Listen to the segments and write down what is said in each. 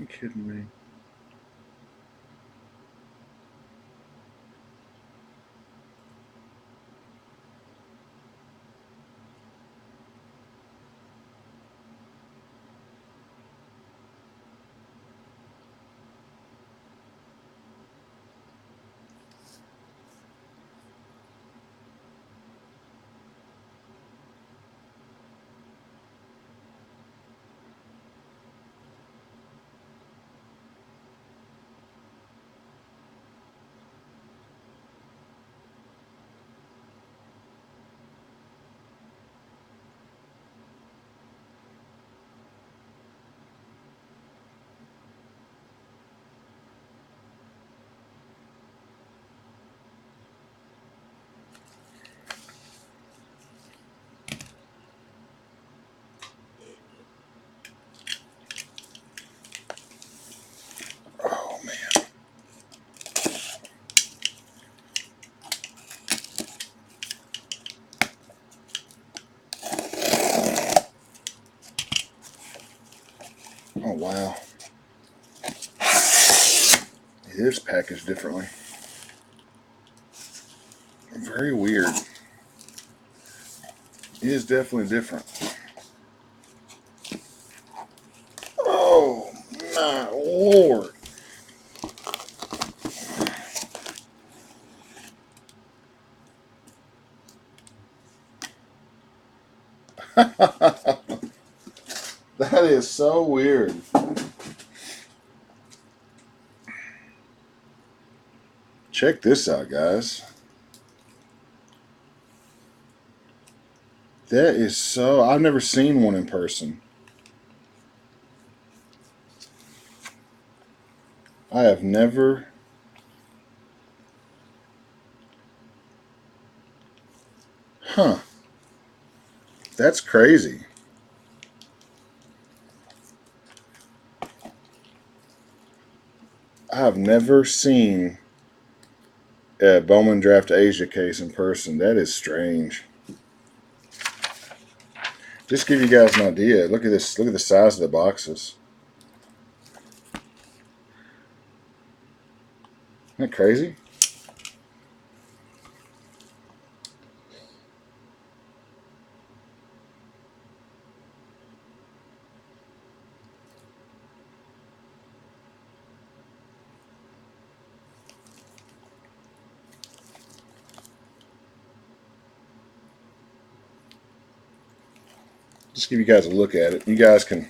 kidding me? Oh man. Oh wow. It is packaged differently. Very weird. It is definitely different. Oh my lord. That is so weird. Check this out, guys. That is so. I've never seen one in person. I have never. Huh. That's crazy. I have never seen a Bowman Draft Asia case in person. That is strange. Just to give you guys an idea. Look at this. Look at the size of the boxes. Isn't that crazy? Just give you guys a look at it. You guys can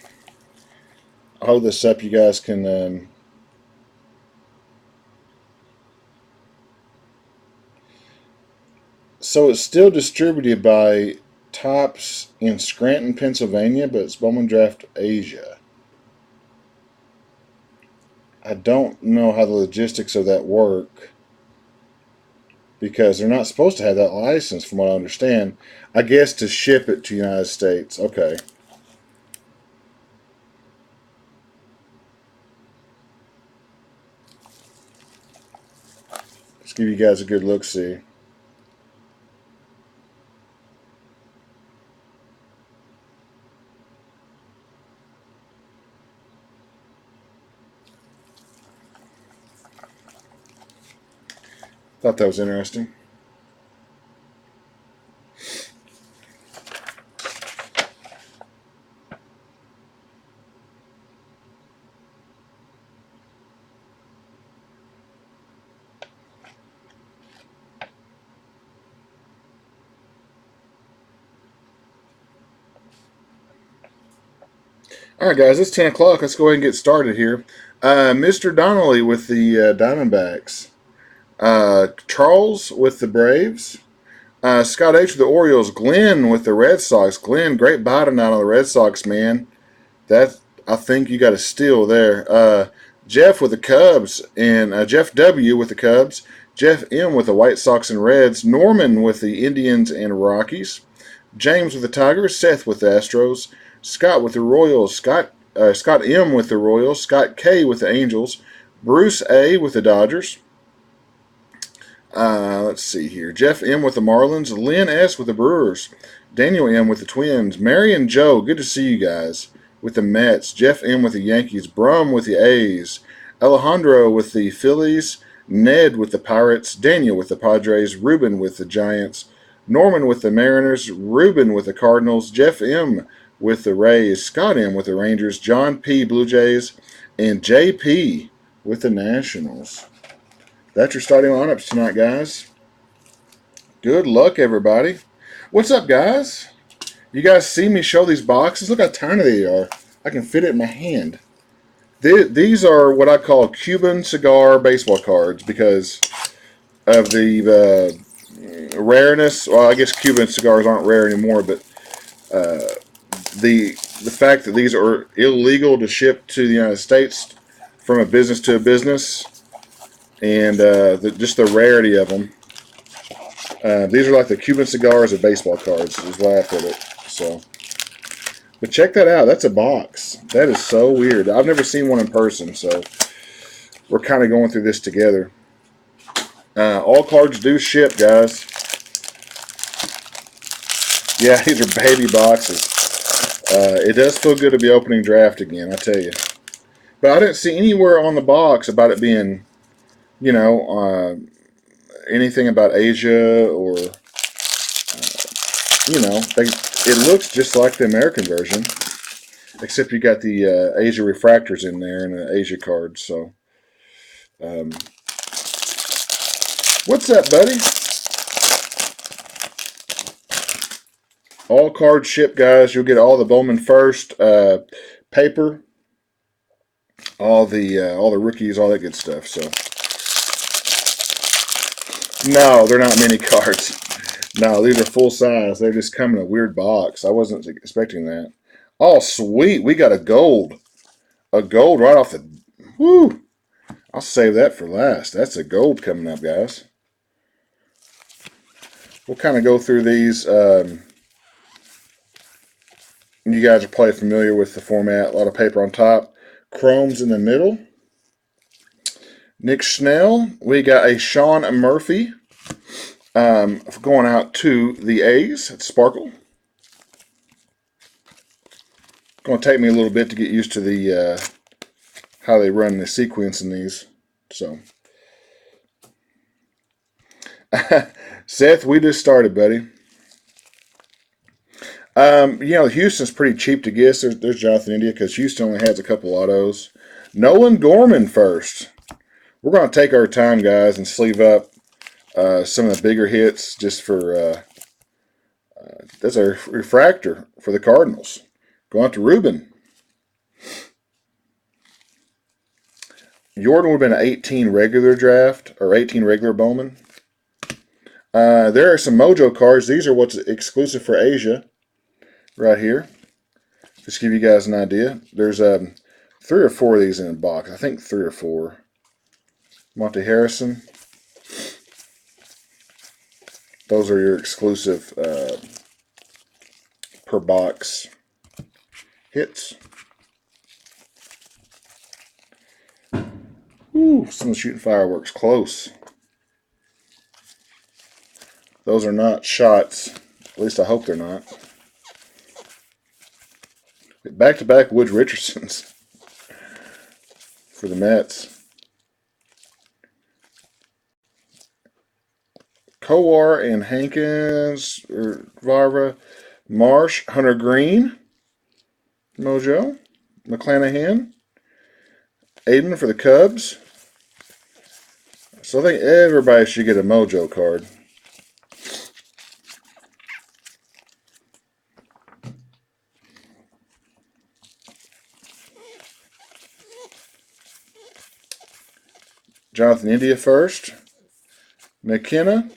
I'll hold this up. You guys can. So it's still distributed by Tops in Scranton, Pennsylvania, but it's Bowman Draft Asia. I don't know how the logistics of that work because they're not supposed to have that license, from what I understand. I guess to ship it to the United States. Okay. Let's give you guys a good look see. Thought that was interesting. All right, guys, it's 10 o'clock. Let's go ahead and get started here. Mr. Donnelly with the Diamondbacks. Charles with the Braves. Scott H with the Orioles. Glenn with the Red Sox. Glenn, great buy tonight on the Red Sox, man. That I think you got a steal there. Jeff with the Cubs. And Jeff W. with the Cubs. Jeff M. with the White Sox and Reds. Norman with the Indians and Rockies. James with the Tigers. Seth with the Astros. Scott with the Royals. Scott M. with the Royals. Scott K. with the Angels. Bruce A. with the Dodgers. Let's see here. Jeff M. with the Marlins. Lynn S. with the Brewers. Daniel M. with the Twins. Mary and Joe, good to see you guys. with the Mets, Jeff M. with the Yankees, Brum with the A's, Alejandro with the Phillies, Ned with the Pirates, Daniel with the Padres, Ruben with the Giants, Norman with the Mariners, Ruben with the Cardinals, Jeff M. with the Rays, Scott M. with the Rangers, John P. Blue Jays, and JP with the Nationals. That's your starting lineups tonight, guys. Good luck, everybody. What's up, guys? You guys see me show these boxes? Look how tiny they are. I can fit it in my hand. These are what I call Cuban cigar baseball cards because of the rareness. Well, I guess Cuban cigars aren't rare anymore, but the fact that these are illegal to ship to the United States from a business to a business, and just the rarity of them. These are like the Cuban cigars of baseball cards, is why I put it. So, but check that out. That's a box. That is so weird. I've never seen one in person, so we're kind of going through this together. All cards do ship, guys. Yeah, these are baby boxes. It does feel good to be opening draft again, I tell you. But I didn't see anywhere on the box about it being, anything about Asia or, it looks just like the American version, except you got the Asia refractors in there and the Asia cards. So, what's up, buddy? All cards ship, guys. You'll get all the Bowman first, paper, all the rookies, all that good stuff. So, no, they're not mini cards. No, these are full size. They're just come in a weird box. I wasn't expecting that. Oh, sweet. We got a gold. A gold right off the... Woo! I'll save that for last. That's a gold coming up, guys. We'll kind of go through these. You guys are probably familiar with the format. A lot of paper on top. Chromes in the middle. Nick Schnell. We got a Sean Murphy. Going out to the A's. It's Sparkle. Going to take me a little bit to get used to the how they run the sequence in these. So, Seth, we just started, buddy. Houston's pretty cheap to guess. There's Jonathan India because Houston only has a couple autos. Nolan Gorman first. We're going to take our time, guys, and sleeve up some of the bigger hits just for that's a refractor for the Cardinals. Going out to Ruben. Jordan would have been an 18 regular draft or 18 regular Bowman. There are some Mojo cards. These are what's exclusive for Asia right here. Just to give you guys an idea. There's 3 or 4 of these in a box. I think 3 or 4. Monte Harrison. Those are your exclusive per box hits. Ooh, someone's shooting fireworks close. Those are not shots. At least I hope they're not. Back-to-back Woods Richardsons for the Mets. Kowar and Hankins, or Varva, Marsh, Hunter Green, Mojo, McClanahan, Aiden for the Cubs. So I think everybody should get a Mojo card. Jonathan India first. McKenna.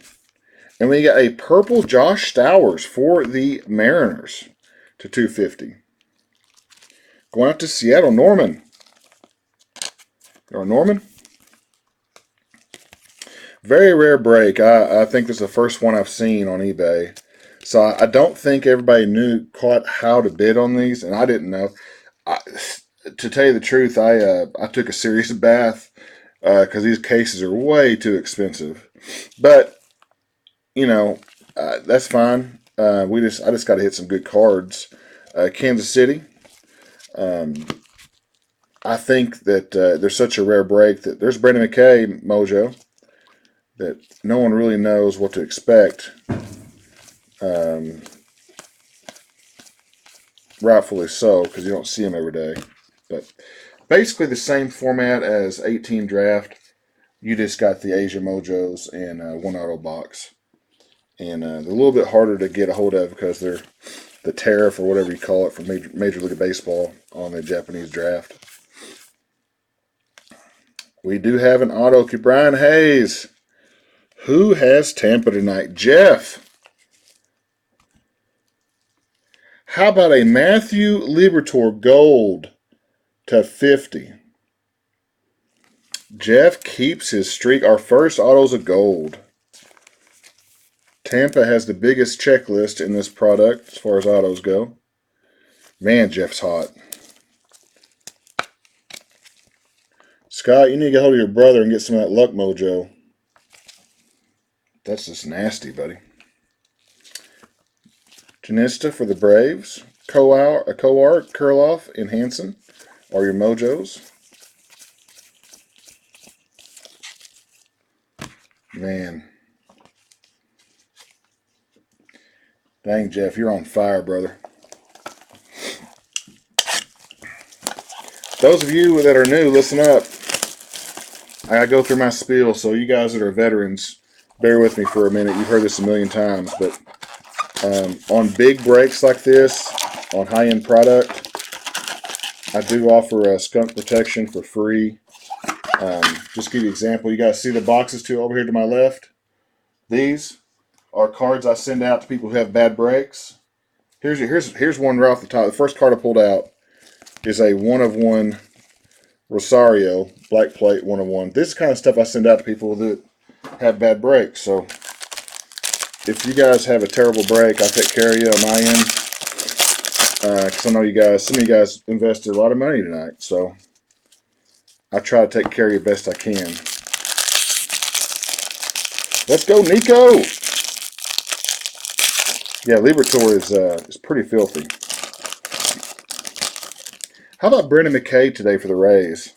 And we got a purple Josh Stowers for the Mariners to 250. Going out to Seattle, Norman. Or Norman. Very rare break. I think this is the first one I've seen on eBay. So I don't think everybody caught how to bid on these, and I didn't know. To tell you the truth, I took a serious bath because these cases are way too expensive. But that's fine. I just got to hit some good cards. Kansas City. I think that there's such a rare break that there's Brandon McKay mojo that no one really knows what to expect. Rightfully so, because you don't see him every day. But basically the same format as 18 draft. You just got the Asia mojos and one auto box. And they're a little bit harder to get a hold of because they're the tariff or whatever you call it for Major League Baseball on the Japanese draft. We do have an auto. Brian Hayes. Who has Tampa tonight? Jeff. How about a Matthew Liberatore gold /50? Jeff keeps his streak. Our first auto's a gold. Tampa has the biggest checklist in this product as far as autos go. Man, Jeff's hot. Scott, you need to get hold of your brother and get some of that luck mojo. That's just nasty, buddy. Janista for the Braves. Coart, Kurloff, and Hansen are your mojos. Man. Dang, Jeff, you're on fire, brother. Those of you that are new, listen up. I go through my spiel, so you guys that are veterans, bear with me for a minute. You've heard this a million times, but on big breaks like this, on high-end product, I do offer a skunk protection for free. Just to give you an example, you guys see the boxes too over here to my left? These are cards I send out to people who have bad breaks. Here's one right off the top. The first card I pulled out is a 1/1 Rosario black plate 1/1. This is the kind of stuff I send out to people that have bad breaks. So if you guys have a terrible break, I take care of you on my end. Because I know you guys, some of you guys invested a lot of money tonight. So I try to take care of you best I can. Let's go, Nico! Yeah, Liberatore is pretty filthy. How about Brendan McKay today for the Rays?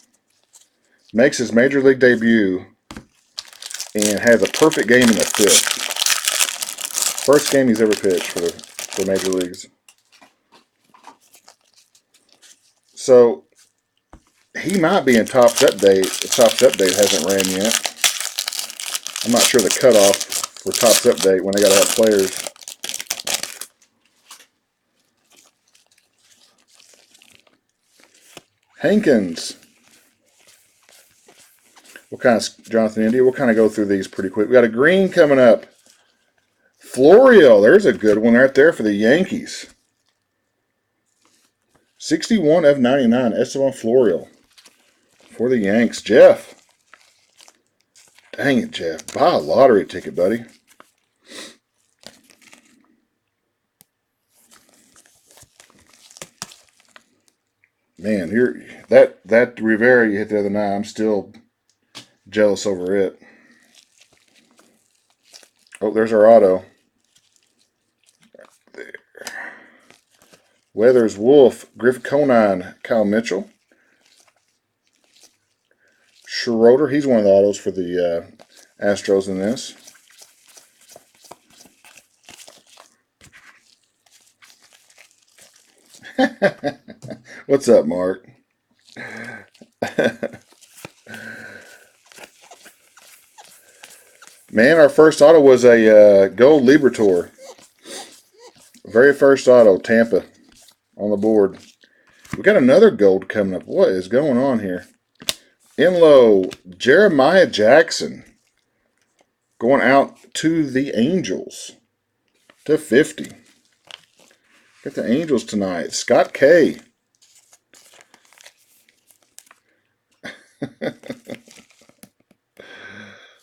Makes his Major League debut and has a perfect game in the fifth. First game he's ever pitched for the Major Leagues. So he might be in Topps Update. The Topps Update hasn't ran yet. I'm not sure the cutoff for Topps Update when they got to have players. Hankins. What kind of Jonathan India? We'll kind of go through these pretty quick. We got a green coming up. Florio. There's a good one right there for the Yankees. 61/99. Esteban Florio for the Yanks. Jeff. Dang it, Jeff. Buy a lottery ticket, buddy. Man, that Rivera you hit the other night, I'm still jealous over it. Oh, there's our auto. There. Weathers, Wolf, Griffin Conine, Kyle Mitchell. Schroeder, he's one of the autos for the Astros in this. What's up, Mark? Man, our first auto was a gold Liberatore. Very first auto, Tampa, on the board. We got another gold coming up. What is going on here? Inlow, Jeremiah Jackson. Going out to the Angels. /50. Got the Angels tonight. Scott K.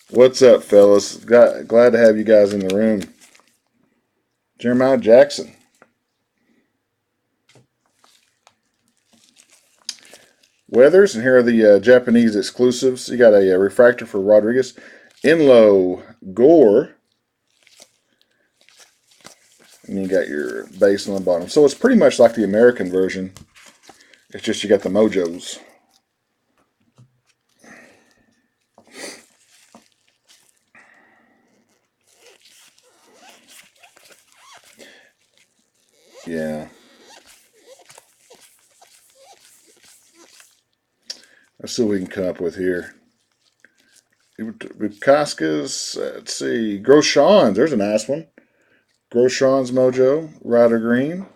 What's up, fellas? Glad to have you guys in the room. Jeremiah Jackson. Weathers, and here are the Japanese exclusives. You got a refractor for Rodriguez. Inlow, Gore. And you got your base on the bottom. So it's pretty much like the American version. It's just you got the mojos. Yeah. Let's see what we can come up with here. Bukaskas, let's see. Groshans, there's a nice one. Groshans mojo. Ryder Green.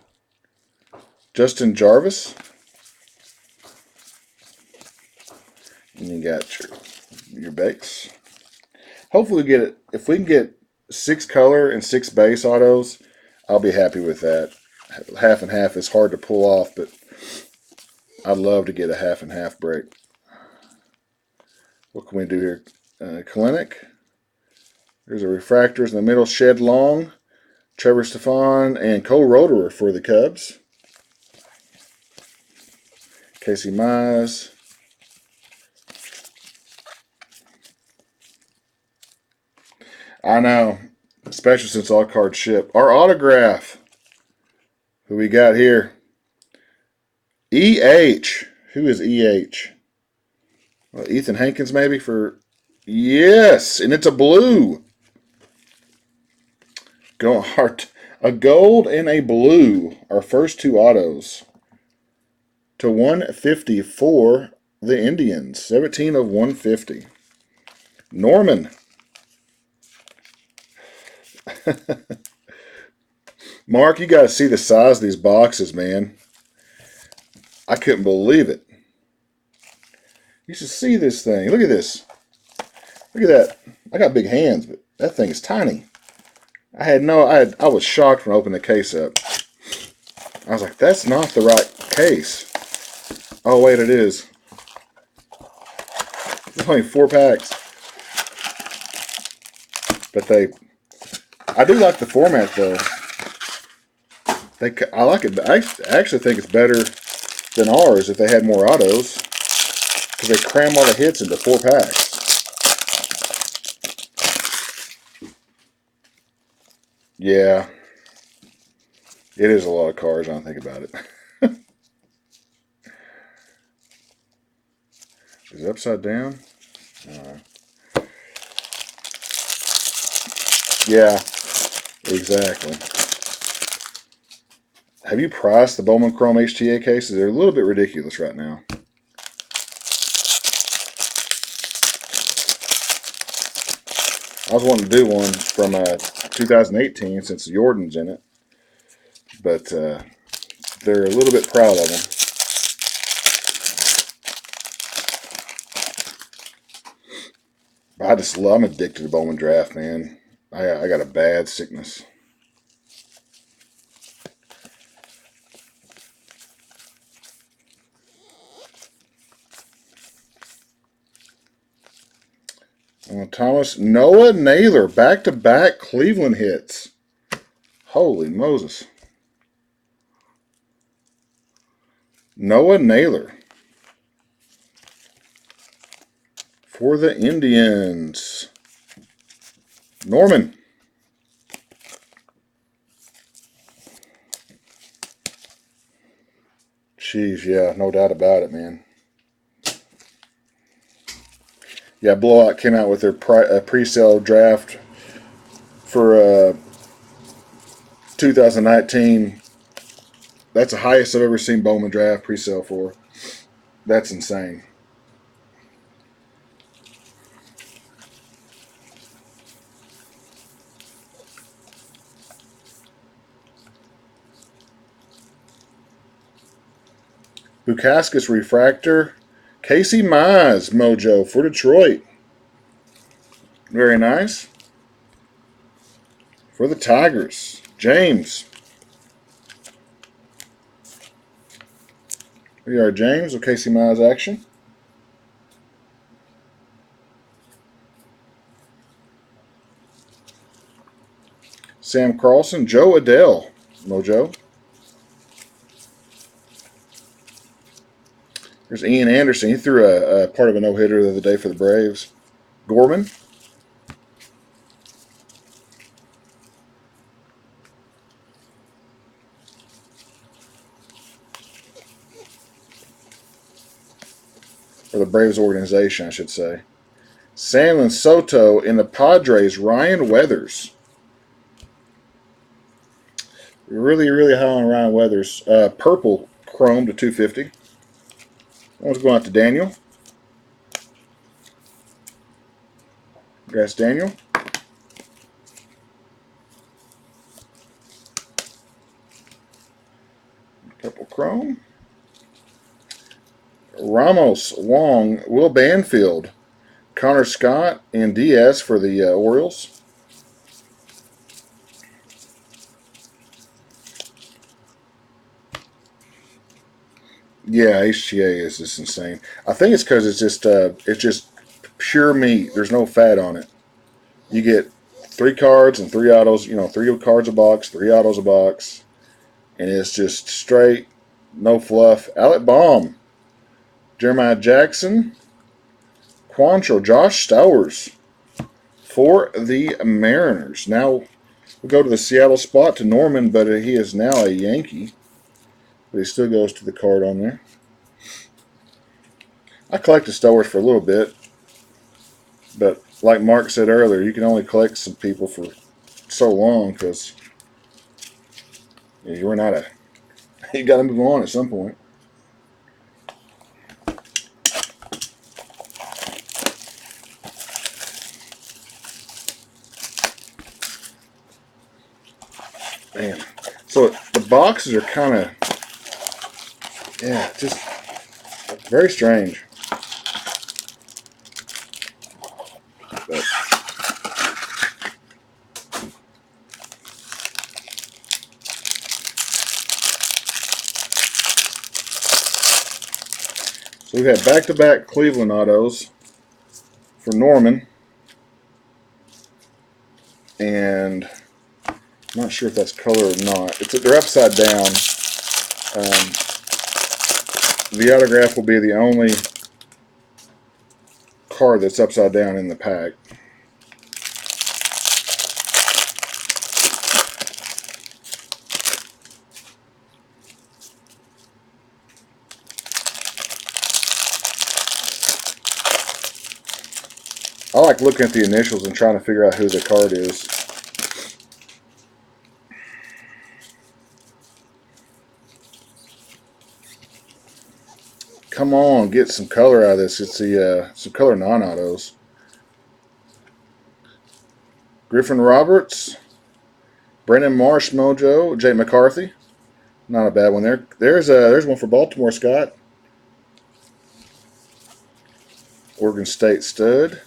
Justin Jarvis. And you got your bakes. Hopefully we get it. If we can get 6 color and 6 base autos, I'll be happy with that. Half and half is hard to pull off, but I'd love to get a half and half break. What can we do here? Clinic. There's a refractors in the middle. Shed Long, Trevor Stefan, and Cole Roederer for the Cubs. Casey Mize. I know, especially since all cards ship. Our autograph. Who we got here? EH. Who is EH? Well, Ethan Hankins maybe for... Yes, and it's a blue. Go hard. A gold and a blue. Our first 2 autos. To 150 for the Indians. 17 of 150. Norman. Mark, you got to see the size of these boxes, man. I couldn't believe it. You should see this thing. Look at this. Look at that. I got big hands, but that thing is tiny. I was shocked when I opened the case up. I was like, that's not the right case. Oh, wait, it is. There's only 4 packs. But I do like the format, though. I like it. I actually think it's better than ours if they had more autos. Because they cram all the hits into 4 packs. Yeah. It is a lot of cards, I don't think about it. Is it upside down? Yeah, exactly. Have you priced the Bowman Chrome HTA cases? They're a little bit ridiculous right now. I was wanting to do one from 2018 since Jordan's in it. But they're a little bit proud of them. I'm addicted to Bowman Draft, man. I got a bad sickness. Thomas, Noah Naylor, back-to-back Cleveland hits. Holy Moses. Noah Naylor for the Indians. Norman. Jeez, yeah, no doubt about it, man. Yeah, Blowout came out with their pre-sale draft for 2019. That's the highest I've ever seen Bowman Draft pre-sale for. That's insane. Bukaskas Refractor. Casey Mize Mojo for Detroit. Very nice. For the Tigers, James. We are James with Casey Mize action. Sam Carlson, Joe Adell Mojo. There's Ian Anderson. He threw a part of a no-hitter the other day for the Braves. Gorman. or the Braves organization, I should say. Sandlin Soto in the Padres, Ryan Weathers. Really, really high on Ryan Weathers. Purple chrome to 250. That one's going out to Daniel. Congrats, Daniel. Purple chrome. Ramos, Wong, Will Banfield, Connor Scott, and Diaz for the Orioles. Yeah, HTA is just insane. I think it's because it's just pure meat. There's no fat on it. You get 3 cards and 3 autos. 3 cards a box, 3 autos a box, and it's just straight, no fluff. Alec Baum, Jeremiah Jackson, Quantrill, Josh Stowers for the Mariners. Now we'll go to the Seattle spot to Norman, but he is now a Yankee. But he still goes to the card on there. I collected Stowers for a little bit, but like Mark said earlier, you can only collect some people for so long because you run out of. You got to move on at some point. Man, so the boxes are kind of, just very strange. But so we've had back-to-back Cleveland autos for Norman, and I'm not sure if that's color or not. They're upside down. The autograph will be the only card that's upside down in the pack. I like looking at the initials and trying to figure out who the card is. Come on, get some color out of this. It's some color non-autos. Griffin Roberts, Brandon Marsh, Mojo, Jay McCarthy. Not a bad one there. There's one for Baltimore, Scott. Oregon State stud.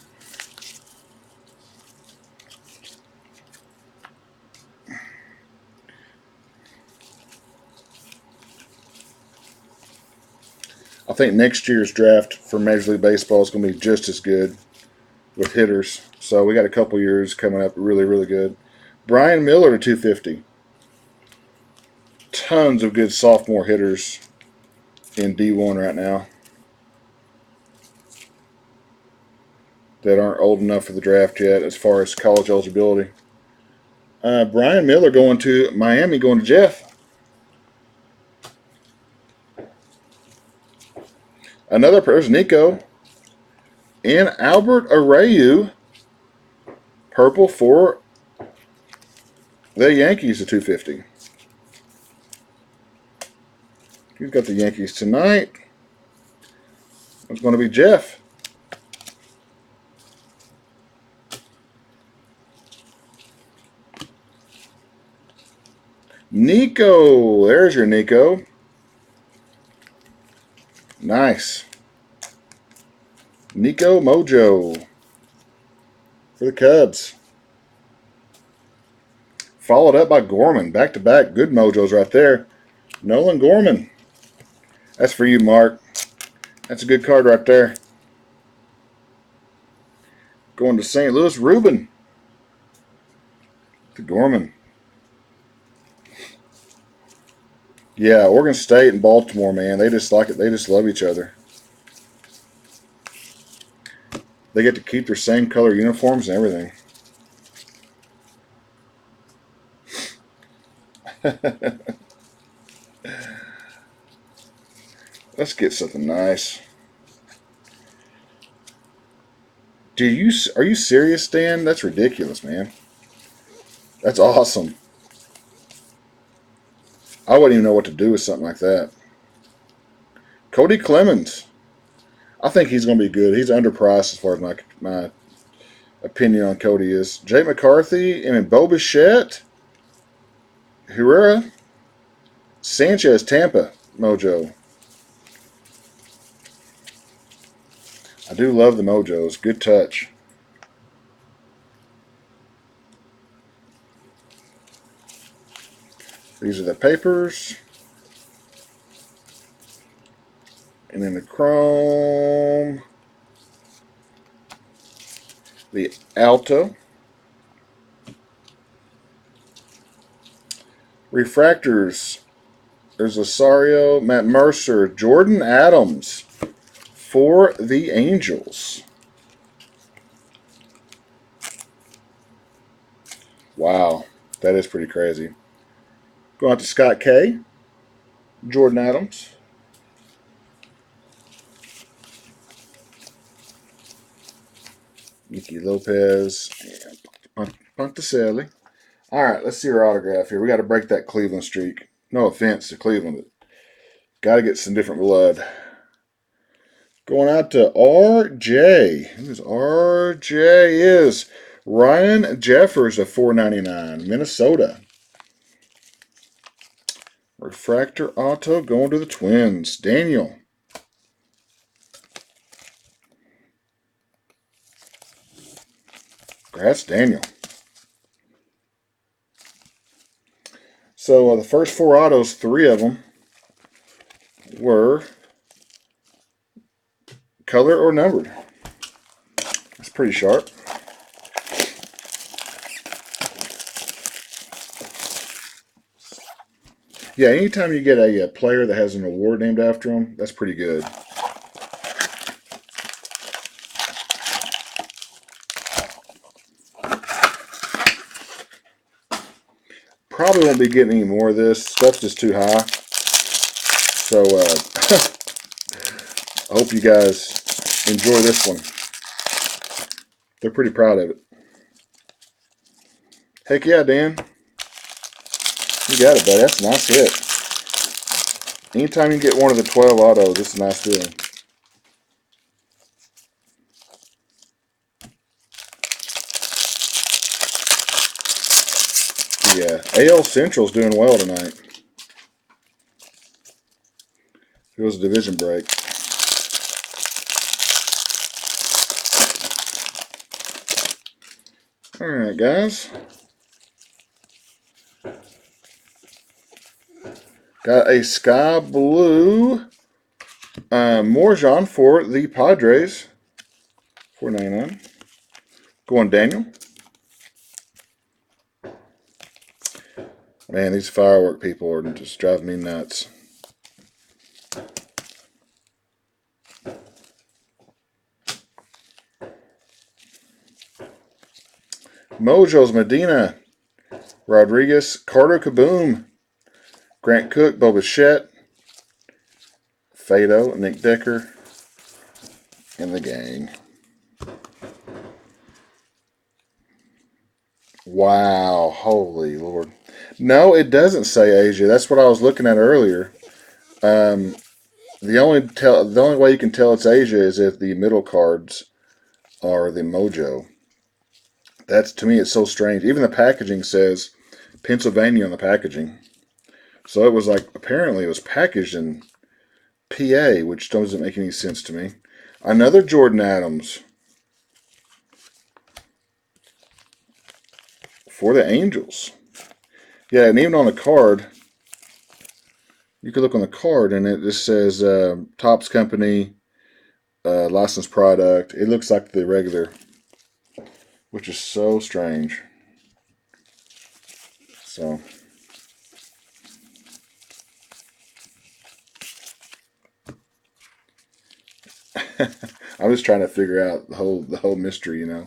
I think next year's draft for Major League Baseball is going to be just as good with hitters. So we got a couple years coming up really, really good. Brian Miller to 250. Tons of good sophomore hitters in D1 right now that aren't old enough for the draft yet as far as college eligibility. Brian Miller going to Miami, going to Jeff. Another person, Nico. And Albert Abreu, purple for the Yankees at 250. He's got the Yankees tonight. It's going to be Jeff. Nico. There's your Nico. Nice. Nico Mojo for the Cubs. Followed up by Gorman. Back-to-back good Mojos right there. Nolan Gorman. That's for you, Mark. That's a good card right there. Going to St. Louis, Ruben. To Gorman. Yeah, Oregon State and Baltimore, man. They just like it. They just love each other. They get to keep their same color uniforms and everything. Let's get something nice. Are you serious, Stan? That's ridiculous, man. That's awesome. I wouldn't even know what to do with something like that. Cody Clemens. I think he's going to be good. He's underpriced as far as my opinion on Cody is. Jay McCarthy and then Bo Bichette, Herrera, Sanchez, Tampa, Mojo. I do love the Mojos. Good touch. These are the papers. And then the chrome. The Alto. Refractors. There's Osario, Matt Mercer, Jordan Adams for the Angels. Wow, that is pretty crazy. Going out to Scott K, Jordan Adams. Nicky Lopez, and Ponticelli. All right, let's see our autograph here. We got to break that Cleveland streak. No offense to Cleveland. Got to get some different blood. Going out to RJ. Who's RJ is Ryan Jeffers of $4.99, Minnesota. Refractor auto going to the Twins. Daniel. Congrats, Daniel. So the first 4 autos, 3 of them were color or numbered. That's pretty sharp. Yeah, anytime you get a player that has an award named after him, that's pretty good. Probably won't be getting any more of this. Stuff's just too high. So I hope you guys enjoy this one. They're pretty proud of it. Heck yeah, Dan. You got it, buddy. That's a nice hit. Anytime you get one of the 12 autos, it's a nice feeling. Yeah, AL Central's doing well tonight. It was a division break. All right, guys. Got a sky blue Morjan for the Padres. $4.99. Going Daniel. Man, these firework people are just driving me nuts. Mojo's Medina, Rodriguez, Carter Kaboom, Grant Cook, Bo Bichette, Fado, Nick Decker, and the gang. Wow, holy Lord. No, it doesn't say Asia. That's what I was looking at earlier. The only way you can tell it's Asia is if the middle cards are the Mojo. That's, to me, it's so strange. Even the packaging says Pennsylvania on the packaging. So it was like, apparently it was packaged in PA, which doesn't make any sense to me. Another Jordan Adams for the Angels. Yeah, and even on the card, you could look on the card and it just says Topps Company, licensed product. It looks like the regular, which is so strange. So I'm just trying to figure out the whole mystery, you know.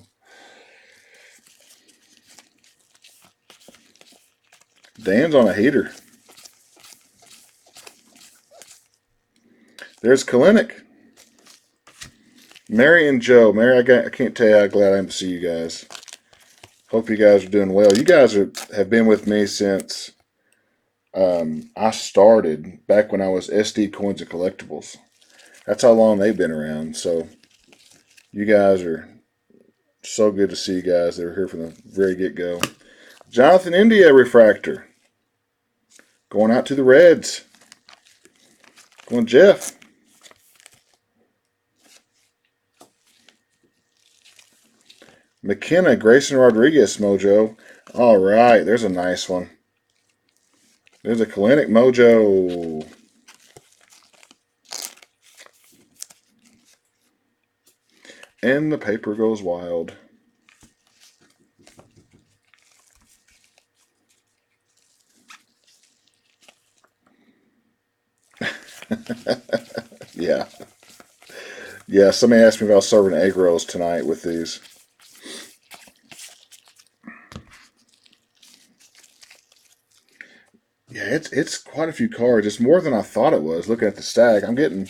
Dan's on a heater. There's Kalinick. Mary and Joe. Mary, I can't tell you how glad I am to see you guys. Hope you guys are doing well. You guys have been with me since I started back when I was SD Coins and Collectibles. That's how long they've been around. So you guys are so good to see you guys. They were here from the very get-go. Jonathan India Refractor. Going out to the Reds. Going Jeff. McKenna, Grayson Rodriguez Mojo. All right, there's a nice one. There's a Kalinick Mojo. And the paper goes wild. Yeah. Yeah, somebody asked me if I was serving egg rolls tonight with these. Yeah, it's quite a few cards. It's more than I thought it was. Looking at the stack, I'm getting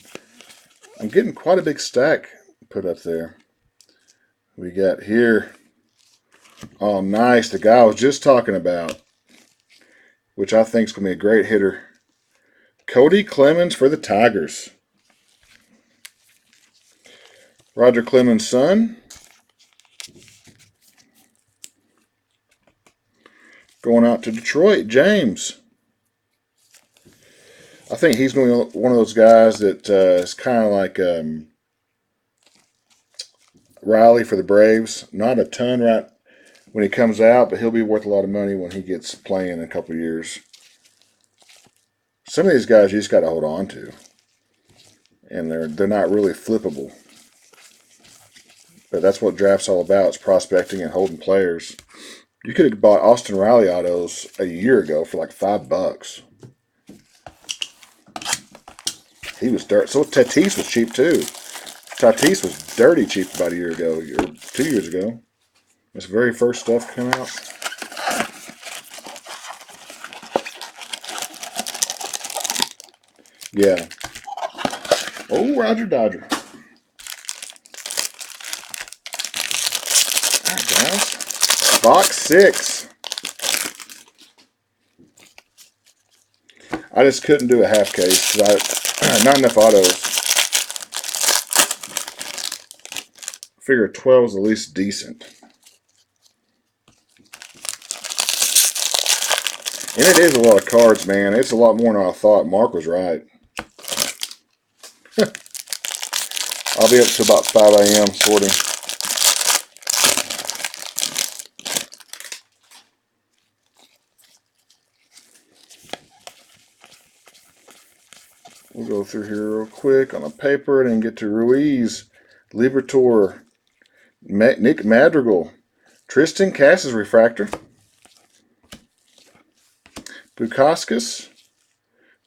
quite a big stack put up there. We got here. Oh, nice. The guy I was just talking about, which I think is going to be a great hitter. Cody Clemens for the Tigers. Roger Clemens' son. Going out to Detroit, James. I think he's going to be one of those guys that is kind of like Riley for the Braves. Not a ton right when he comes out, but he'll be worth a lot of money when he gets playing in a couple of years. Some of these guys you just got to hold on to, and they're not really flippable. But that's what draft's all about. It's prospecting and holding players. You could have bought Austin Riley autos a year ago for like $5. He was dirt. So Tatis was cheap too. Tatis was dirty cheap about a year ago, or 2 years ago. This very first stuff came out. Yeah. Oh, Roger Dodger. All right, guys. Box 6. I just couldn't do a half case because not enough autos. Figure 12 is at least decent. And it is a lot of cards, man. It's a lot more than I thought. Mark was right. I'll be up to about 5 a.m. sorting. We'll go through here real quick on the paper and then get to Ruiz, Liberatore, Nick Madrigal, Tristan Cassis Refractor, Bukauskas,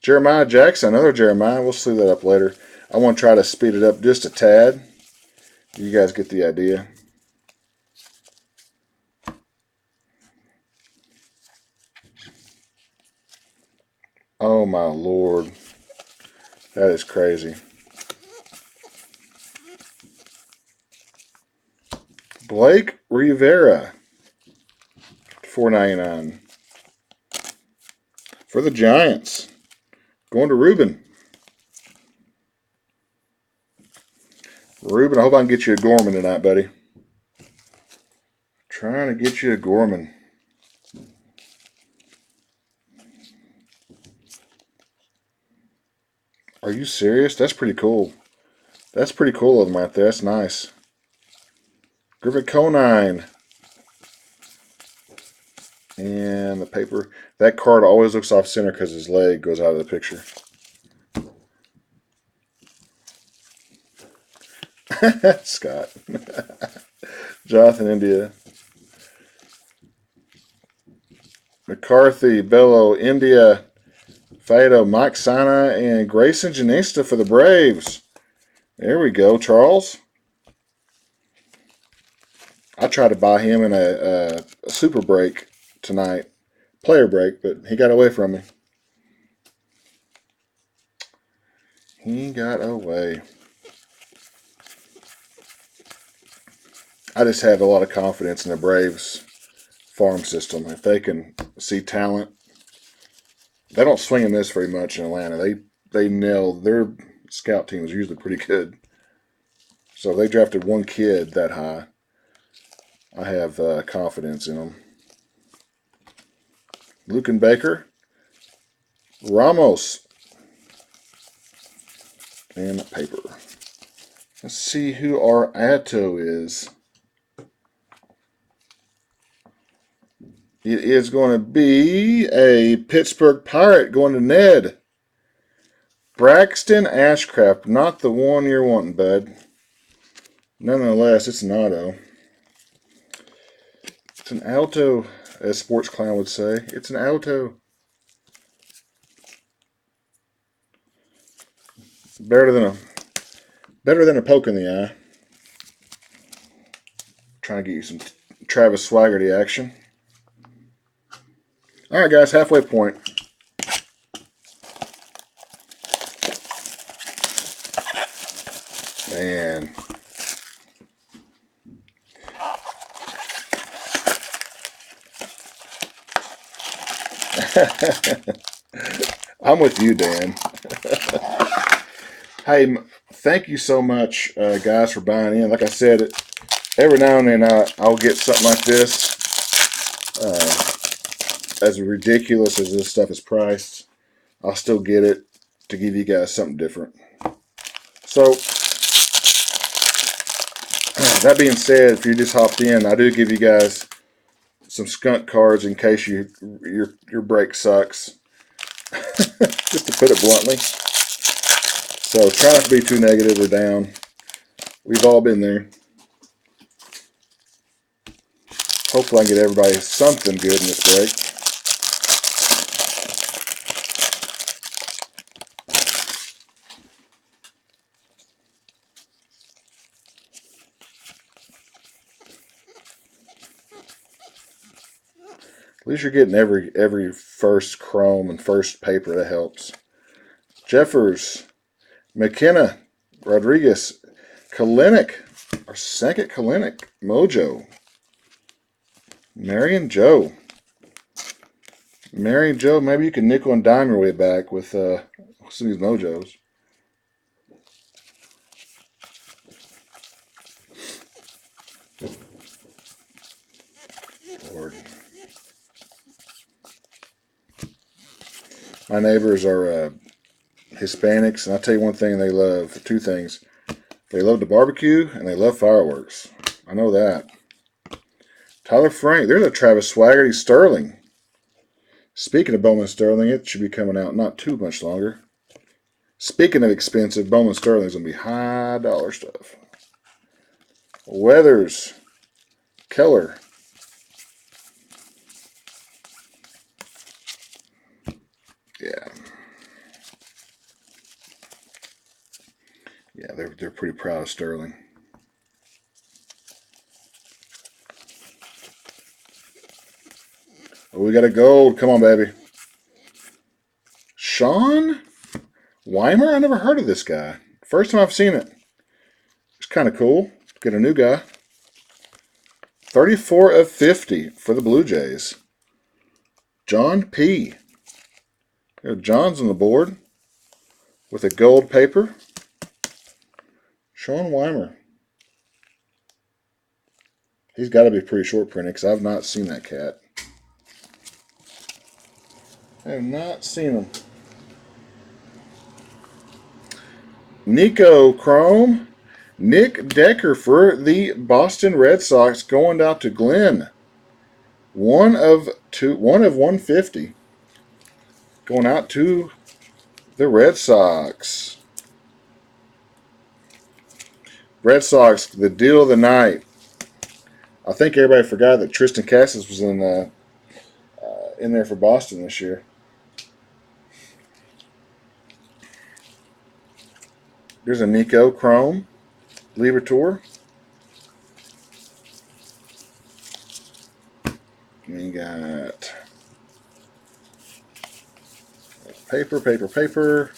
Jeremiah Jackson, another Jeremiah. We'll see that up later. I want to try to speed it up just a tad. You guys get the idea. Oh my Lord. That is crazy. Blake Rivera, $4.99. For the Giants, going to Ruben. Ruben, I hope I can get you a Gorman tonight, buddy. Trying to get you a Gorman. Are you serious? That's pretty cool. That's pretty cool of them right there. That's nice. Griffin Conine. And the paper. That card always looks off center because his leg goes out of the picture. Scott. Jonathan India. McCarthy, Bello, India, Fado, Mike Sana, and Grayson Janista for the Braves. There we go, Charles. I tried to buy him in a super break tonight, player break, but he got away from me. He got away. I just have a lot of confidence in the Braves farm system. If they can see talent, they don't swing and miss very much in Atlanta. They nail their scout team is usually pretty good. So if they drafted one kid that high, I have confidence in them. Luken Baker, Ramos, and paper. Let's see who our Atto is. It is going to be a Pittsburgh Pirate going to Ned. Braxton Ashcraft, not the one you're wanting, bud. Nonetheless, it's an auto. It's an auto, as Sports Clown would say. It's an auto. Better than a poke in the eye. Trying to get you some Travis Swaggerty action. All right, guys, halfway point. Man. I'm with you, Dan. Hey, thank you so much, guys, for buying in. Like I said, every now and then I'll get something like this. As ridiculous as this stuff is priced, I'll still get it to give you guys something different. So, that being said, if you just hopped in, I do give you guys some skunk cards in case your break sucks. Just to put it bluntly. So try not to be too negative or down. We've all been there. Hopefully I can get everybody something good in this break. At least you're getting every first chrome and first paper. That helps. Jeffers, McKenna, Rodriguez, Kalinick, our second Kalinick, Mojo, Marion Joe. Marion Joe, maybe you can nickel and dime your way back with some of these Mojos. Lord. My neighbors are Hispanics, and I'll tell you one thing they love, two things. They love to barbecue, and they love fireworks. I know that. Tyler Frank, there's a Travis Swaggerty Sterling. Speaking of Bowman Sterling, it should be coming out not too much longer. Speaking of expensive, Bowman Sterling is going to be high dollar stuff. Weathers, Keller. Yeah. Yeah, they're pretty proud of Sterling. Oh, we got a gold. Come on, baby. Sean Weimer? I never heard of this guy. First time I've seen it. It's kind of cool. Get a new guy. 34 of 50 for the Blue Jays. John P. John's on the board with a gold paper. Sean Weimer. He's got to be pretty short printed because I've not seen that cat. I have not seen him. Nico Chrome. Nick Decker for the Boston Red Sox going out to Glenn. One of 150. Going out to the Red Sox. Red Sox, the deal of the night. I think everybody forgot that Tristan Cassis was in there for Boston this year. There's a Nico Chrome Libertor. We got paper.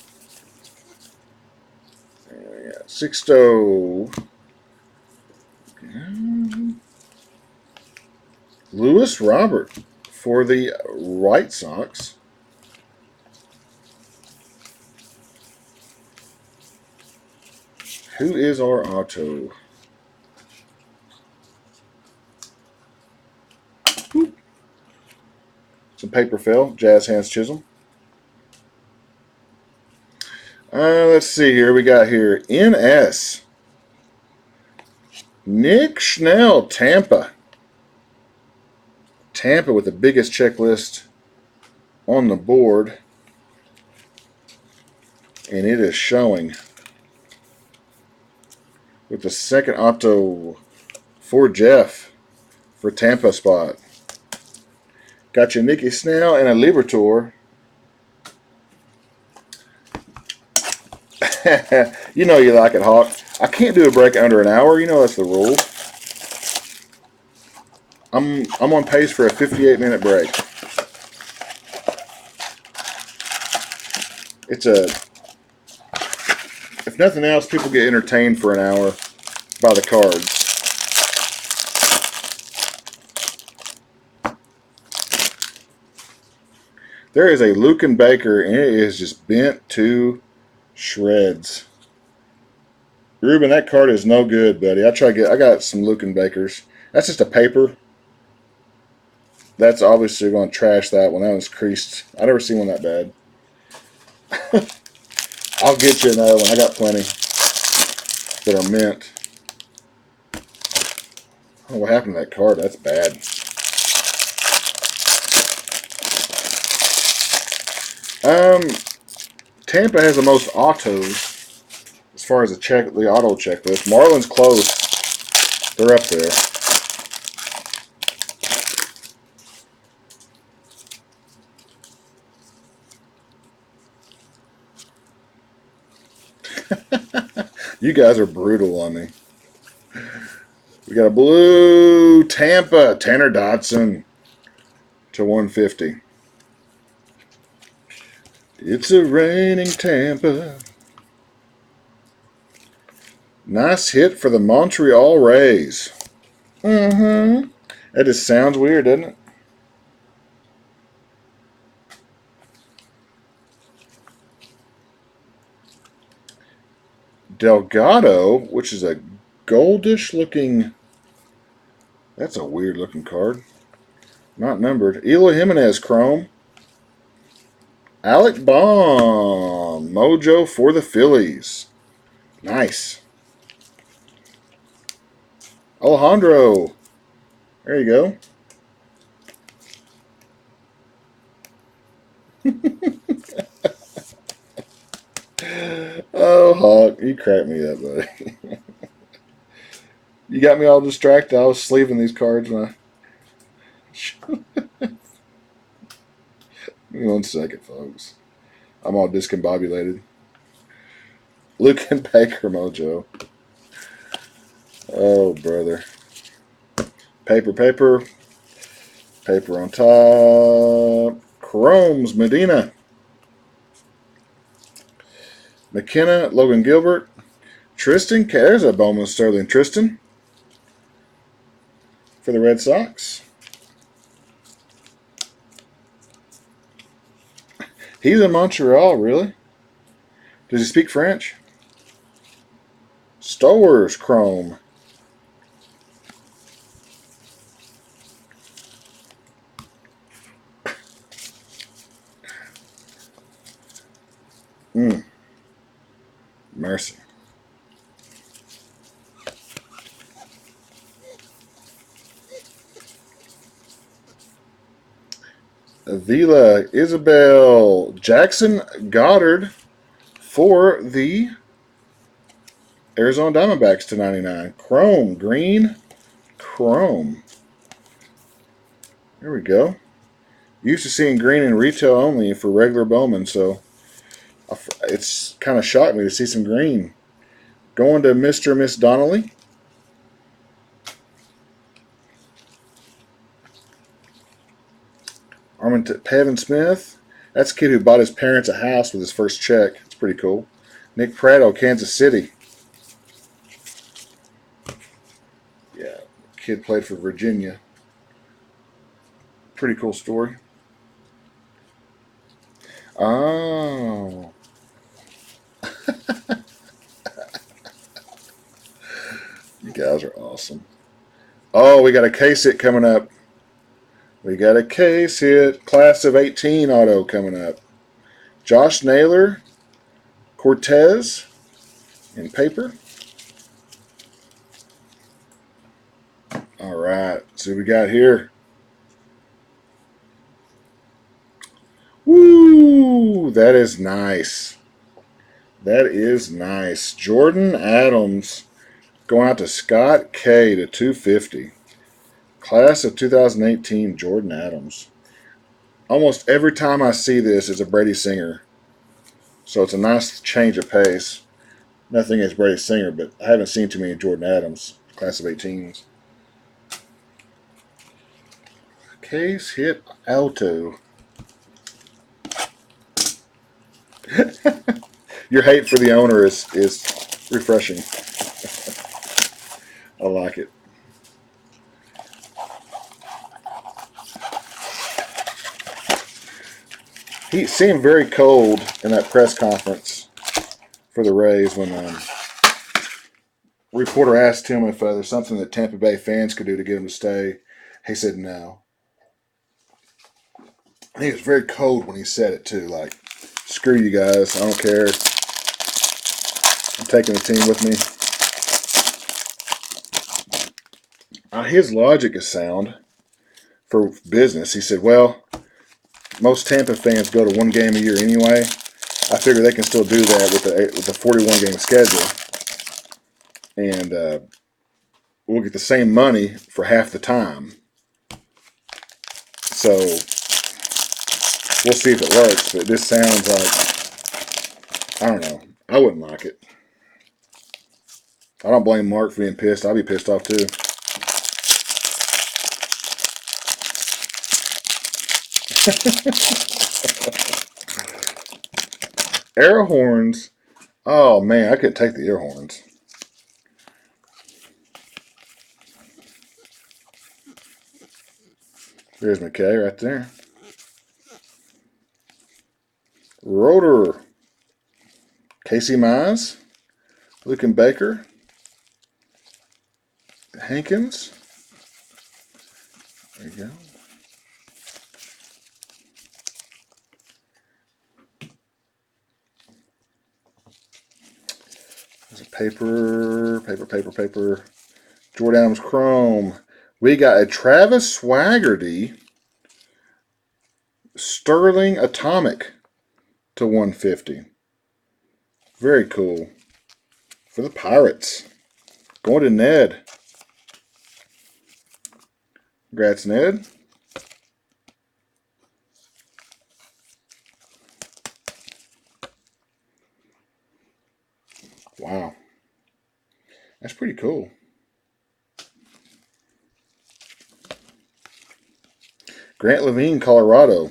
Sixto. Lewis Robert for the White Sox. Who is our auto? Some paper fell. Jazz Hands Chisholm. Let's see here. We got here NS. Nick Schnell, Tampa. Tampa with the biggest checklist on the board. And it is showing. With the second auto for Jeff for Tampa spot. Got your Nicky Snell and a Libertor. You know you like it, Hawk. I can't do a break under an hour. You know that's the rule. I'm on pace for a 58-minute break. If nothing else, people get entertained for an hour by the cards. There is a Lucan Baker, and it is just bent to shreds. Ruben, that card is no good, buddy. I got some Lucan Bakers. That's just a paper. That's obviously going to trash that one. That one's creased. I've never seen one that bad. I'll get you another one. I got plenty that are mint. Oh, what happened to that card? That's bad. Tampa has the most autos as far as the auto checklist. Marlins close. They're up there. You guys are brutal on me. We got a blue Tampa, Tanner Dotson to 150. It's a raining Tampa. Nice hit for the Montreal Rays. That just sounds weird, doesn't it? Delgado, which is a goldish looking. That's a weird looking card. Not numbered. Eloy Jimenez Chrome. Alec Baum. Mojo for the Phillies. Nice. Alejandro. There you go. Oh, Hawk. You cracked me up, buddy. You got me all distracted. I was sleeving these cards when Give me 1 second, folks. I'm all discombobulated. Luke and Baker Mojo. Oh, brother. Paper, paper. Paper on top. Chromes, Medina. McKenna, Logan Gilbert. Tristan, there's a Bowman Sterling Tristan for the Red Sox. He's in Montreal, really? Does he speak French? Stowers Chrome. Mercy. Avila Isabel Jackson Goddard for the Arizona Diamondbacks to 99. Chrome, green, chrome. There we go. Used to seeing green in retail only for regular Bowman, so it's kind of shocked me to see some green. Going to Mr. and Miss Donnelly. Pavin Smith. That's a kid who bought his parents a house with his first check. It's pretty cool. Nick Pratto, Kansas City. Yeah, kid played for Virginia. Pretty cool story. Oh. You guys are awesome. Oh, we got a case hit coming up. We got a case hit. Class of 18 auto coming up. Josh Naylor, Cortez, in paper. All right. See what we got here. Woo! That is nice. That is nice. Jordan Adams going out to Scott K to 250. Class of 2018, Jordan Adams. Almost every time I see this is a Brady Singer. So it's a nice change of pace. Nothing against Brady Singer, but I haven't seen too many Jordan Adams, class of 18s. Case hit Alto. Your hate for the owner is refreshing. I like it. He seemed very cold in that press conference for the Rays when reporter asked him if there's something that Tampa Bay fans could do to get him to stay. He said no. And he was very cold when he said it too. Like, screw you guys. I don't care. I'm taking the team with me. His logic is sound for business. He said, well, most Tampa fans go to one game a year anyway. I figure they can still do that with the 41 game schedule. And we'll get the same money for half the time. So we'll see if it works. But this sounds like, I don't know. I wouldn't like it. I don't blame Mark for being pissed. I'd be pissed off too. Air horns. Oh man, I could take the air horns. There's McKay right there. Rotor. Casey Mize. Luke Baker. Hankins. There you go. There's a paper. Jordan Adams Chrome. We got a Travis Swaggerty Sterling Atomic to 150. Very cool. For the Pirates. Going to Ned. Congrats, Ned. Wow. That's pretty cool. Grant Levine, Colorado.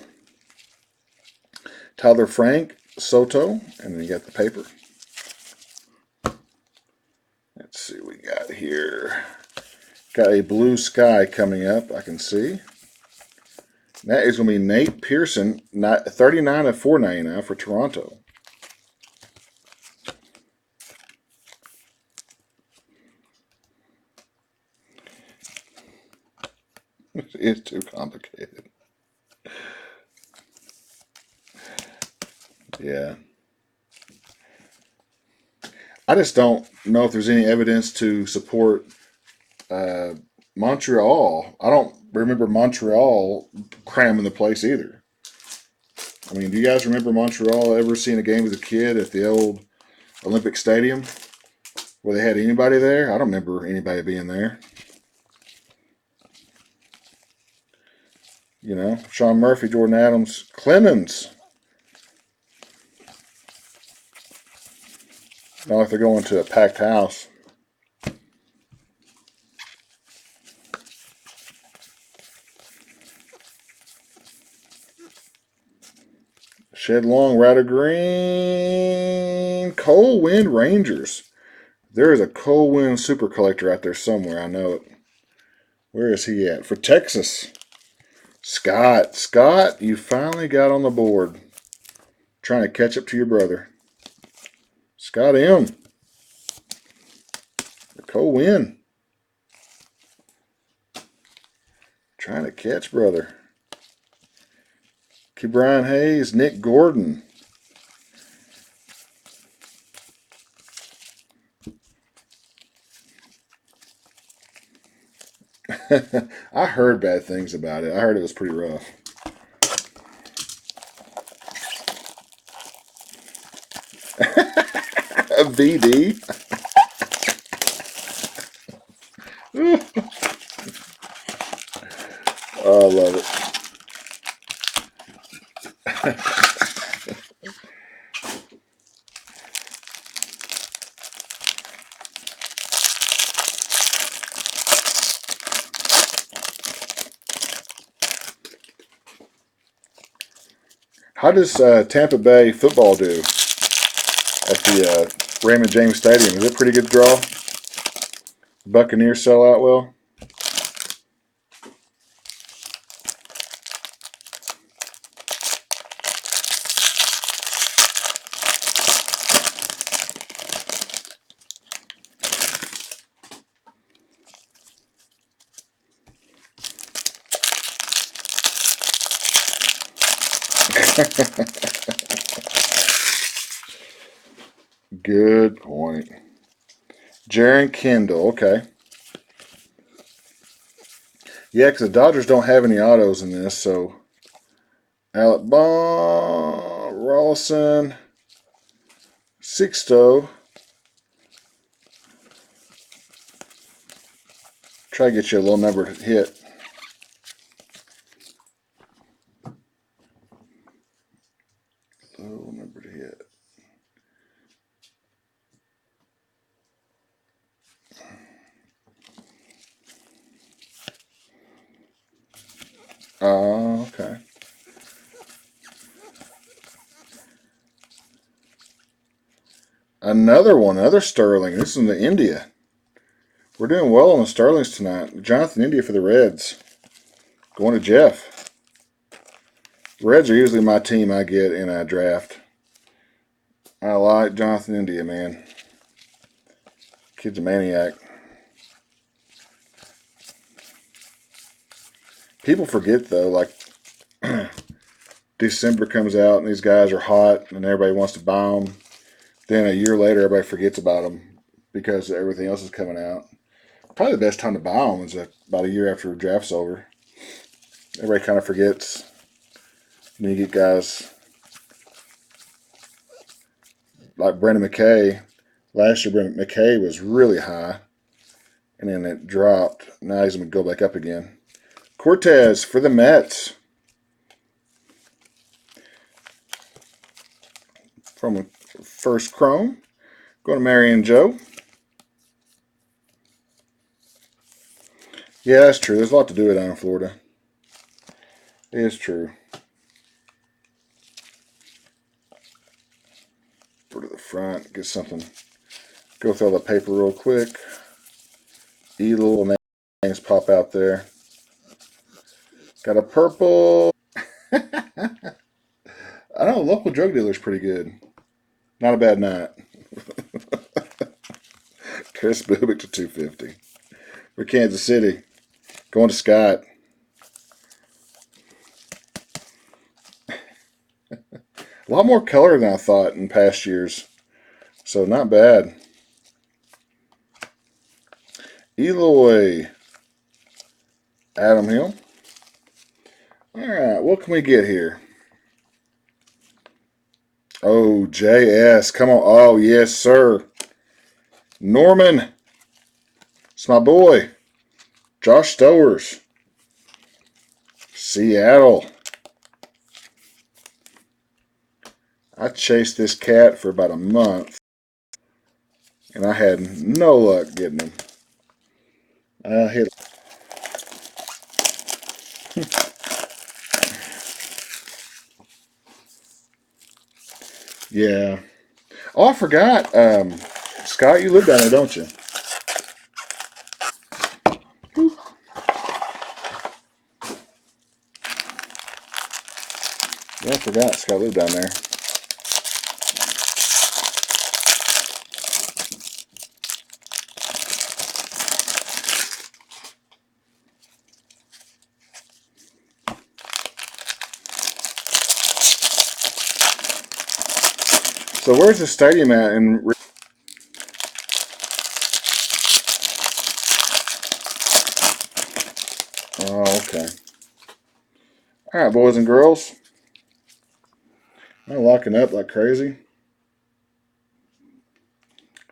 Tyler Frank, Soto. And then you got the paper. Let's see what we got here. Got a blue sky coming up, I can see. That is going to be Nate Pearson, 39 of 499 for Toronto. It's too complicated. Yeah. I just don't know if there's any evidence to support Montreal. I don't remember Montreal cramming the place either. I mean, do you guys remember Montreal ever seeing a game as a kid at the old Olympic Stadium where they had anybody there? I don't remember anybody being there. You know, Sean Murphy, Jordan Adams, Clemens. Not like they're going to a packed house. Shed Long, Router Green, Cold Wind Rangers. There is a Cold Wind Super Collector out there somewhere. I know it. Where is he at? For Texas. Scott. Scott, you finally got on the board. Trying to catch up to your brother. Scott M. Cole Win. Trying to catch brother. Key Brian Hayes. Nick Gordon. I heard bad things about it. I heard it was pretty rough. A VD. Oh, I love it. How does Tampa Bay football do at the Raymond James Stadium? Is it a pretty good draw? Buccaneers sell out well? Good point. Jaron Kendall, okay. Yeah, because the Dodgers don't have any autos in this, so Alec Baum, Rawlson, Sixto. Try to get you a low number hit. Low number to hit. Oh, okay. Another one, another Sterling. This is in the India. We're doing well on the Sterlings tonight. Jonathan India for the Reds. Going to Jeff. Reds are usually my team I get in a draft. I like Jonathan India, man. Kid's a maniac. People forget, though, like December comes out and these guys are hot and everybody wants to buy them. Then a year later, everybody forgets about them because everything else is coming out. Probably the best time to buy them is about a year after the draft's over. Everybody kind of forgets. And you get guys like Brendan McKay. Last year, Brendan McKay was really high, and then it dropped. Now he's going to go back up again. Cortez for the Mets. From first Chrome. Going to Marion Joe. Yeah, that's true. There's a lot to do down in Florida. It is true. Go to the front, get something. Go through the paper real quick. Little names pop out there. Got a purple. I know, local drug dealer's pretty good. Not a bad night. Chris Bubik to 250. For Kansas City. Going to Scott. A lot more color than I thought in past years. So not bad. Eloy. Adam Hill. Alright, what can we get here? Oh, JS. Come on. Oh, yes, sir. Norman. It's my boy. Josh Stowers. Seattle. I chased this cat for about a month, and I had no luck getting him. I hit. Yeah. Oh, I forgot. Scott, you live down there, don't you? Yeah, I forgot. Scott lived down there. So where's the stadium at? Oh, okay. All right, boys and girls. I'm locking up like crazy.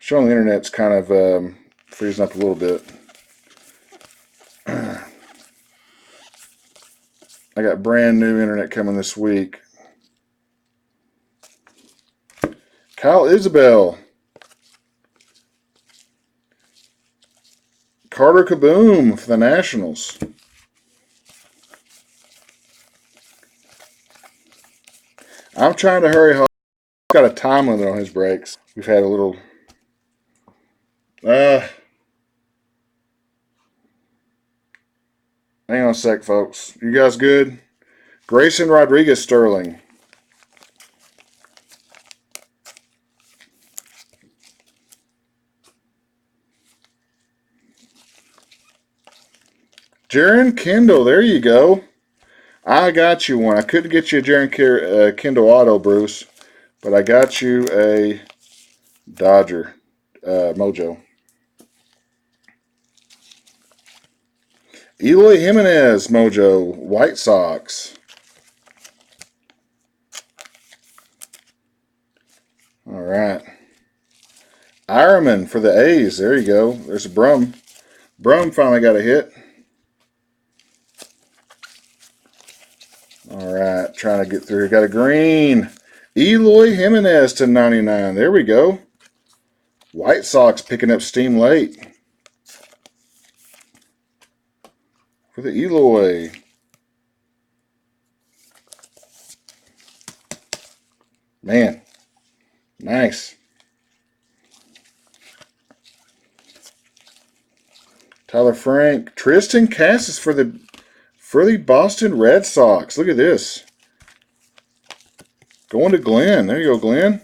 Showing the internet's kind of freezing up a little bit. I got brand new internet coming this week. Kyle Isabel. Carter Kaboom for the Nationals. I'm trying to hurry. He's got a time limit on his breaks. We've had a little. Hang on a sec, folks. You guys good? Grayson Rodriguez Sterling. Jaron Kendall. There you go. I got you one. I couldn't get you a Jaron Kendall auto, Bruce, but I got you a Dodger Mojo. Eloy Jimenez Mojo White Sox. All right. Ironman for the A's. There you go. There's a Brum. Brum finally got a hit. All right. Trying to get through. Got a green. Eloy Jimenez to 99. There we go. White Sox picking up steam late. For the Eloy. Man. Nice. Tyler Frank. Tristan Cassis for the Boston Red Sox. Look at this. Going to Glenn. There you go, Glenn.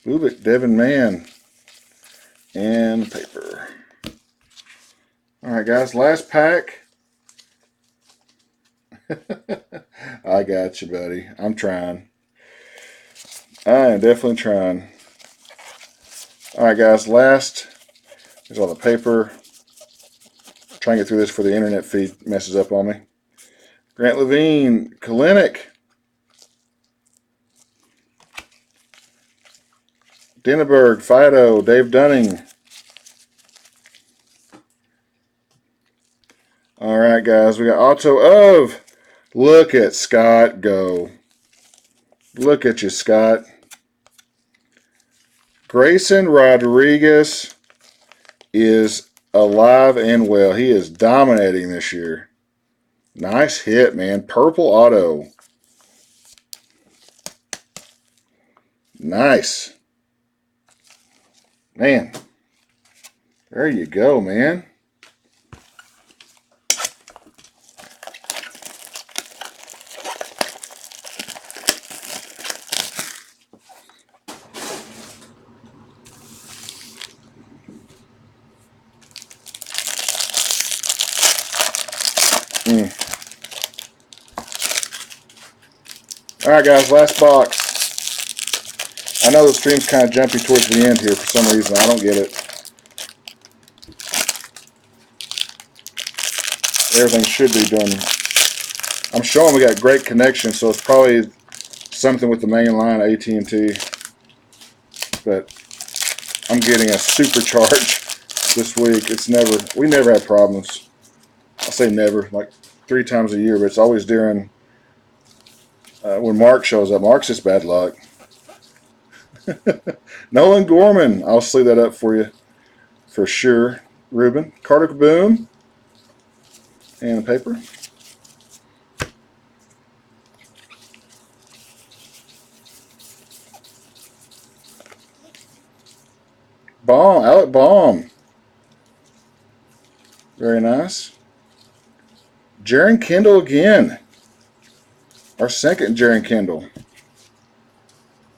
Bubik, Devin Mann. And paper. All right, guys. Last pack. I got you, buddy. I'm trying. I am definitely trying. All right, guys. Last. Here's all the paper. Trying to get through this before the internet feed messes up on me. Grant Levine, Kalinick. Denneberg, Fido, Dave Dunning. All right, guys. We got auto of. Look at Scott go. Look at you, Scott. Grayson Rodriguez is alive and well. He is dominating this year. Nice hit, man. Purple auto. Nice. Man. There you go, man. All right, guys, last box. I know the stream's kind of jumpy towards the end here for some reason. I don't get it. Everything should be done. I'm showing we got great connection, so it's probably something with the main line, AT&T. But I'm getting a supercharge this week. We never have problems. I say never, like 3 times a year, but it's always during when Mark shows up. Mark's just bad luck. Nolan Gorman, I'll sleeve that up for you for sure. Ruben, Carter Kaboom, and the paper. Alec Baum. Very nice. Jaron Kendall again. Our second Jaron Kendall.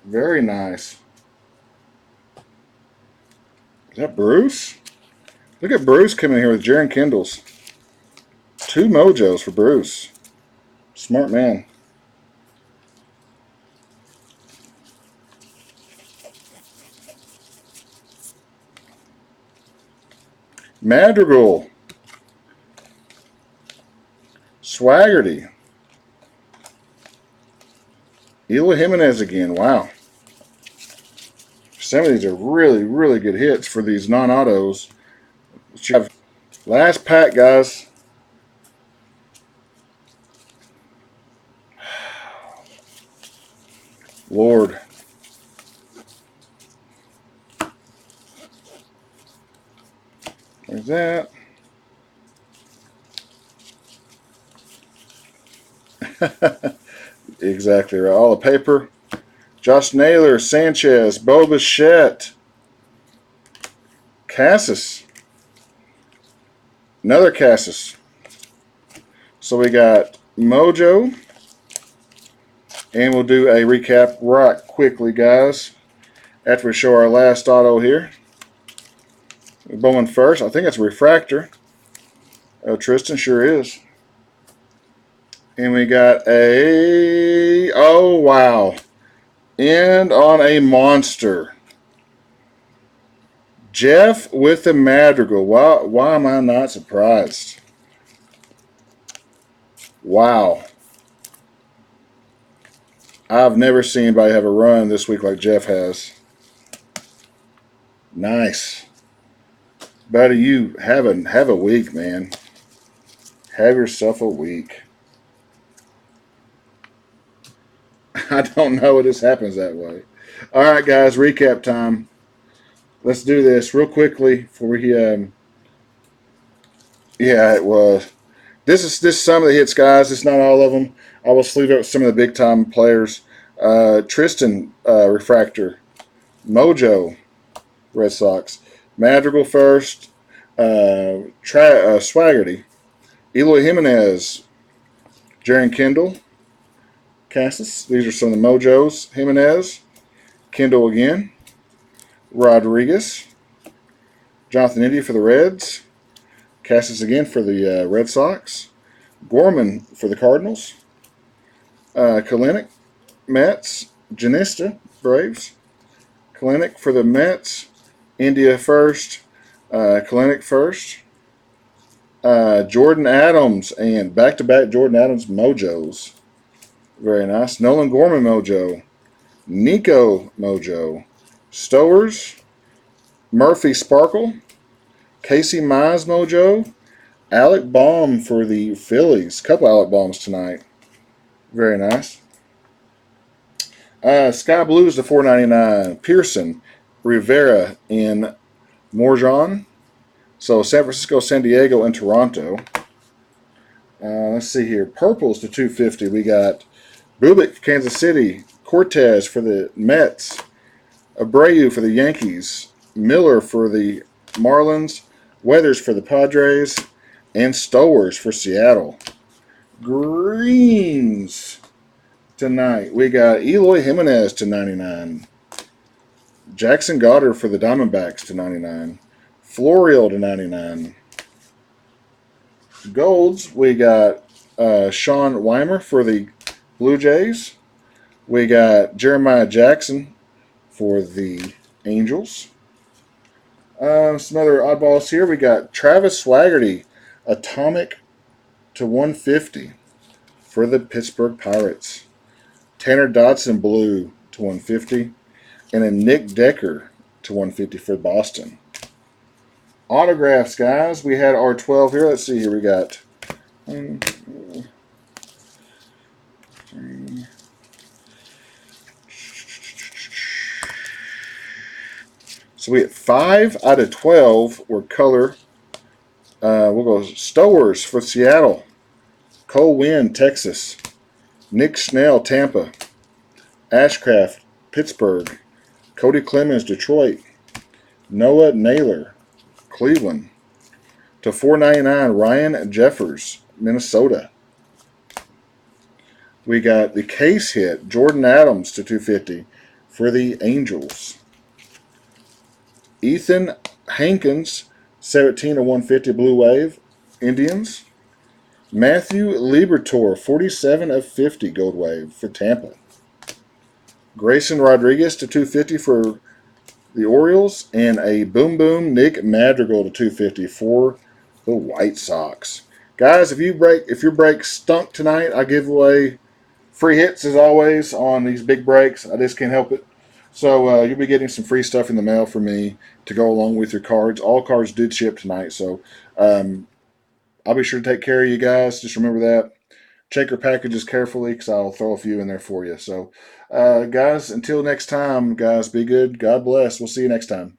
Very nice. Is that Bruce? Look at Bruce coming here with Jaron Kendalls. 2 mojos for Bruce. Smart man. Madrigal. Swaggerty. Eloy Jimenez again. Wow. Some of these are really, really good hits for these non-autos. Last pack, guys. Lord. There's that. Exactly right. All the paper. Josh Naylor, Sanchez, Bo Bichette, Cassis. Another Cassis. So we got Mojo. And we'll do a recap right quickly, guys, after we show our last auto here. Bowman first. I think it's a refractor. Oh, Tristan sure is. And we got a... Oh, wow. End on a monster. Jeff with the Madrigal. Why am I not surprised? Wow. I've never seen anybody have a run this week like Jeff has. Nice. Buddy, you have a week, man. Have yourself a week. I don't know. It just happens that way. All right, guys. Recap time. Let's do this real quickly before we. Yeah, it was. This is some of the hits, guys. It's not all of them. I will sleeve up some of the big time players. Tristan refractor, Mojo, Red Sox, Madrigal first, Swaggerty, Eloy Jimenez, Jaron Kendall, Cassis. These are some of the Mojos. Jimenez, Kendall again, Rodriguez, Jonathan India for the Reds, Cassis again for the Red Sox, Gorman for the Cardinals, Kalinick, Mets, Janista, Braves, Kalinick for the Mets, India first, Kalinick first, Jordan Adams, and back-to-back Jordan Adams Mojos. Very nice. Nolan Gorman Mojo, Nico Mojo, Stowers, Murphy Sparkle, Casey Mize Mojo, Alec Baum for the Phillies. Couple Alec Baums tonight. Very nice. Sky Blues to $4.99. Pearson, Rivera, and Morjan. So San Francisco, San Diego, and Toronto. Let's see here. Purples to $2.50. We got Bubic, Kansas City. Cortez for the Mets. Abreu for the Yankees. Miller for the Marlins. Weathers for the Padres. And Stowers for Seattle. Greens tonight. We got Eloy Jimenez to $99. Jackson Goddard for the Diamondbacks to $99. Florial to $99. Golds, we got Sean Weimer for the Blue Jays. We got Jeremiah Jackson for the Angels. Some other oddballs here. We got Travis Swaggerty, Atomic to $150 for the Pittsburgh Pirates. Tanner Dodson Blue to $150. And a Nick Decker to $150 for Boston. Autographs, guys. We had our 12 here. Let's see here. We got 1, 2, 3. So we had 5 out of 12 were color. We'll go Stowers for Seattle. Cole Winn, Texas. Nick Schnell, Tampa. Ashcraft, Pittsburgh. Cody Clemens, Detroit. Noah Naylor, Cleveland. To $4.99, Ryan Jeffers, Minnesota. We got the case hit, Jordan Adams to 250 for the Angels. Ethan Hankins, 17 to 150 Blue Wave, Indians. Matthew Liberatore, 47 of 50 Gold Wave for Tampa. Grayson Rodriguez to 250 for the Orioles, and a Boom Boom Nick Madrigal to 250 for the White Sox. Guys, if your break stunk tonight, I give away free hits as always on these big breaks. I just can't help it. So you'll be getting some free stuff in the mail from me to go along with your cards. All cards did ship tonight, so I'll be sure to take care of you guys. Just remember that. Check your packages carefully because I'll throw a few in there for you. So, guys, until next time, guys, be good. God bless. We'll see you next time.